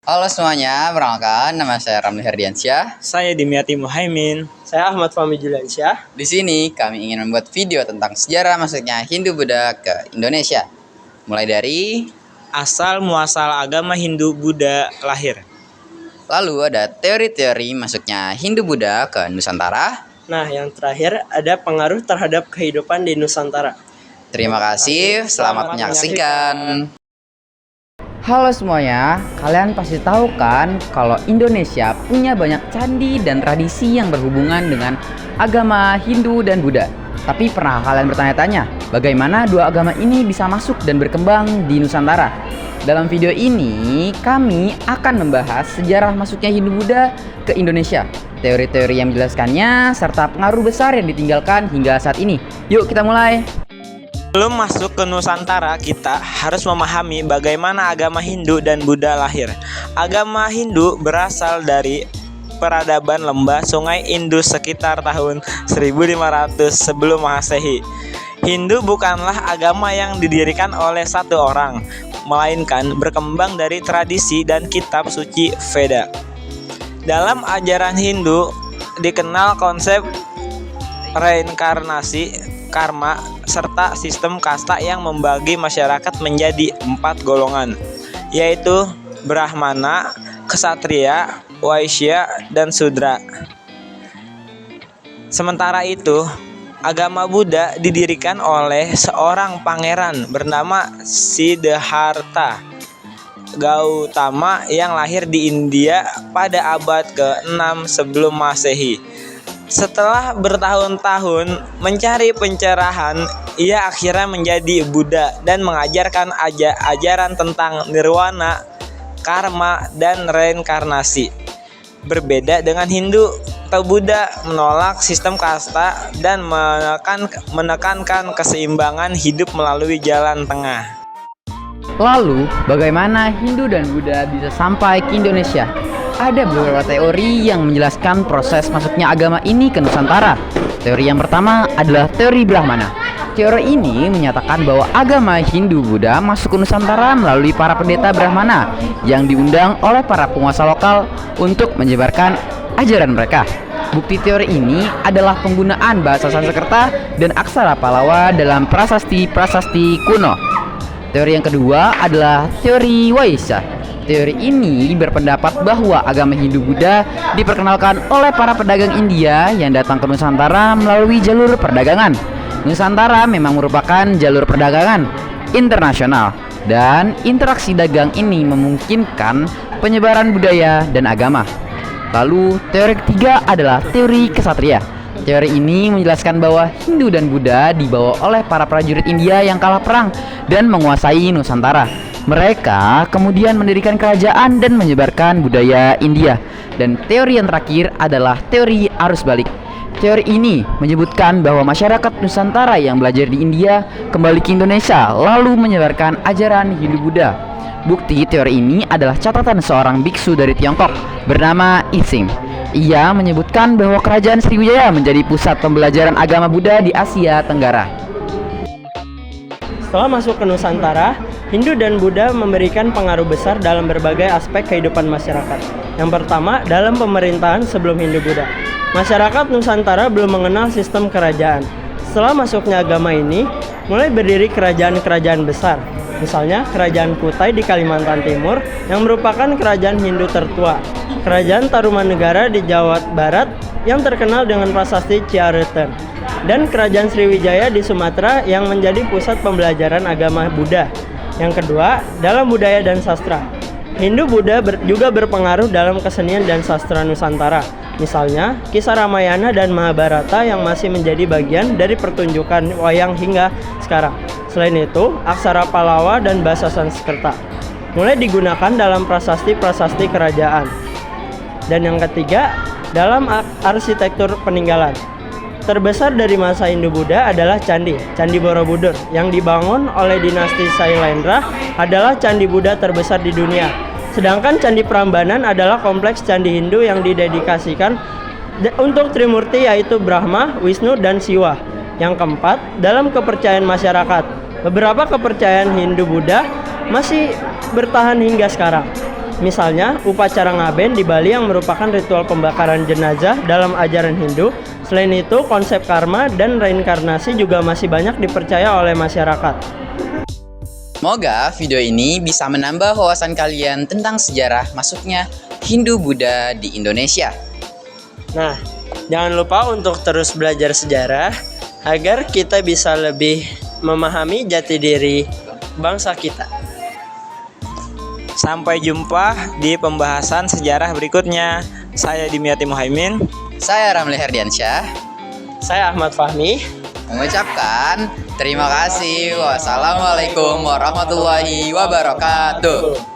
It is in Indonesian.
Halo semuanya, perkenalkan nama saya Ramli Herdiansyah. Saya Dimyati Muhaimin. Saya Ahmad Fahmi Juliansyah. Di sini kami ingin membuat video tentang sejarah masuknya Hindu-Buddha ke Indonesia. Mulai dari, Asal muasal agama Hindu-Buddha lahir. lalu ada teori-teori masuknya Hindu-Buddha ke Nusantara. Nah, yang terakhir ada pengaruh terhadap kehidupan di Nusantara. Terima kasih, selamat menyaksikan. Halo semuanya, kalian pasti tahu kan kalau Indonesia punya banyak candi dan tradisi yang berhubungan dengan agama Hindu dan Buddha. Tapi pernah kalian bertanya-tanya, bagaimana dua agama ini bisa masuk dan berkembang di Nusantara? Dalam video ini, kami akan membahas sejarah masuknya Hindu-Buddha ke Indonesia, teori-teori yang menjelaskannya, serta pengaruh besar yang ditinggalkan hingga saat ini. Yuk kita mulai! Sebelum masuk ke Nusantara, kita harus memahami bagaimana agama Hindu dan Buddha lahir. Agama Hindu berasal dari peradaban lembah Sungai Indus sekitar tahun 1500 sebelum Masehi. Hindu bukanlah agama yang didirikan oleh satu orang, melainkan berkembang dari tradisi dan kitab suci Veda. Dalam ajaran Hindu dikenal konsep reinkarnasi, karma, serta sistem kasta yang membagi masyarakat menjadi 4 golongan, yaitu Brahmana, Ksatria, Waisya, dan Sudra. Sementara itu, agama Buddha didirikan oleh seorang pangeran bernama Siddhartha Gautama yang lahir di India pada abad ke-6 sebelum Masehi. Setelah bertahun-tahun mencari pencerahan, ia akhirnya menjadi Buddha dan mengajarkan ajaran tentang nirwana, karma, dan reinkarnasi. Berbeda dengan Hindu, Buddha menolak sistem kasta dan menekankan keseimbangan hidup melalui jalan tengah. Lalu, bagaimana Hindu dan Buddha bisa sampai ke Indonesia? Ada beberapa teori yang menjelaskan proses masuknya agama ini ke Nusantara. Teori yang pertama adalah teori Brahmana. Teori ini menyatakan bahwa agama Hindu-Buddha masuk ke Nusantara melalui para pendeta Brahmana yang diundang oleh para penguasa lokal untuk menyebarkan ajaran mereka. Bukti teori ini adalah penggunaan bahasa Sanskerta dan aksara Pallawa dalam prasasti-prasasti kuno. Teori yang kedua adalah teori Waisya. Teori ini berpendapat bahwa agama Hindu-Buddha diperkenalkan oleh para pedagang India yang datang ke Nusantara melalui jalur perdagangan. Nusantara memang merupakan jalur perdagangan internasional, dan interaksi dagang ini memungkinkan penyebaran budaya dan agama. Lalu, teori ketiga adalah teori Ksatria. Teori ini menjelaskan bahwa Hindu dan Buddha dibawa oleh para prajurit India yang kalah perang dan menguasai Nusantara. Mereka kemudian mendirikan kerajaan dan menyebarkan budaya India. Dan teori yang terakhir adalah teori arus balik. Teori ini menyebutkan bahwa masyarakat Nusantara yang belajar di India kembali ke Indonesia lalu menyebarkan ajaran Hindu-Buddha. Bukti teori ini adalah catatan seorang biksu dari Tiongkok bernama Ising. Ia menyebutkan bahwa kerajaan Sriwijaya menjadi pusat pembelajaran agama Buddha di Asia Tenggara. Setelah masuk ke Nusantara, Hindu dan Buddha memberikan pengaruh besar dalam berbagai aspek kehidupan masyarakat. Yang pertama, dalam pemerintahan sebelum Hindu-Buddha. Masyarakat Nusantara belum mengenal sistem kerajaan. Setelah masuknya agama ini, mulai berdiri kerajaan-kerajaan besar. Misalnya, Kerajaan Kutai di Kalimantan Timur yang merupakan kerajaan Hindu tertua. Kerajaan Tarumanegara di Jawa Barat yang terkenal dengan prasasti Ciareuteun. Dan Kerajaan Sriwijaya di Sumatera yang menjadi pusat pembelajaran agama Buddha. Yang kedua, dalam budaya dan sastra. Hindu-Buddha juga berpengaruh dalam kesenian dan sastra Nusantara. Misalnya, kisah Ramayana dan Mahabharata yang masih menjadi bagian dari pertunjukan wayang hingga sekarang. Selain itu, aksara Pallawa dan bahasa Sanskerta mulai digunakan dalam prasasti-prasasti kerajaan. Dan yang ketiga, dalam arsitektur peninggalan. Terbesar dari masa Hindu-Buddha adalah Candi Borobudur yang dibangun oleh dinasti Sailendra adalah Candi Buddha terbesar di dunia. Sedangkan Candi Prambanan adalah kompleks candi Hindu yang didedikasikan untuk Trimurti yaitu Brahma, Wisnu, dan Siwa. Yang keempat, dalam kepercayaan masyarakat. Beberapa kepercayaan Hindu-Buddha masih bertahan hingga sekarang. Misalnya, upacara ngaben di Bali yang merupakan ritual pembakaran jenazah dalam ajaran Hindu. Selain itu, konsep karma dan reinkarnasi juga masih banyak dipercaya oleh masyarakat. Semoga video ini bisa menambah wawasan kalian tentang sejarah masuknya Hindu-Buddha di Indonesia. Nah, jangan lupa untuk terus belajar sejarah agar kita bisa lebih memahami jati diri bangsa kita. Sampai jumpa di pembahasan sejarah berikutnya. Saya Dimyati Muhaimin. Saya Ramli Herdiansyah Saya Ahmad Fahmi. mengucapkan terima kasih. Wassalamualaikum warahmatullahi wabarakatuh.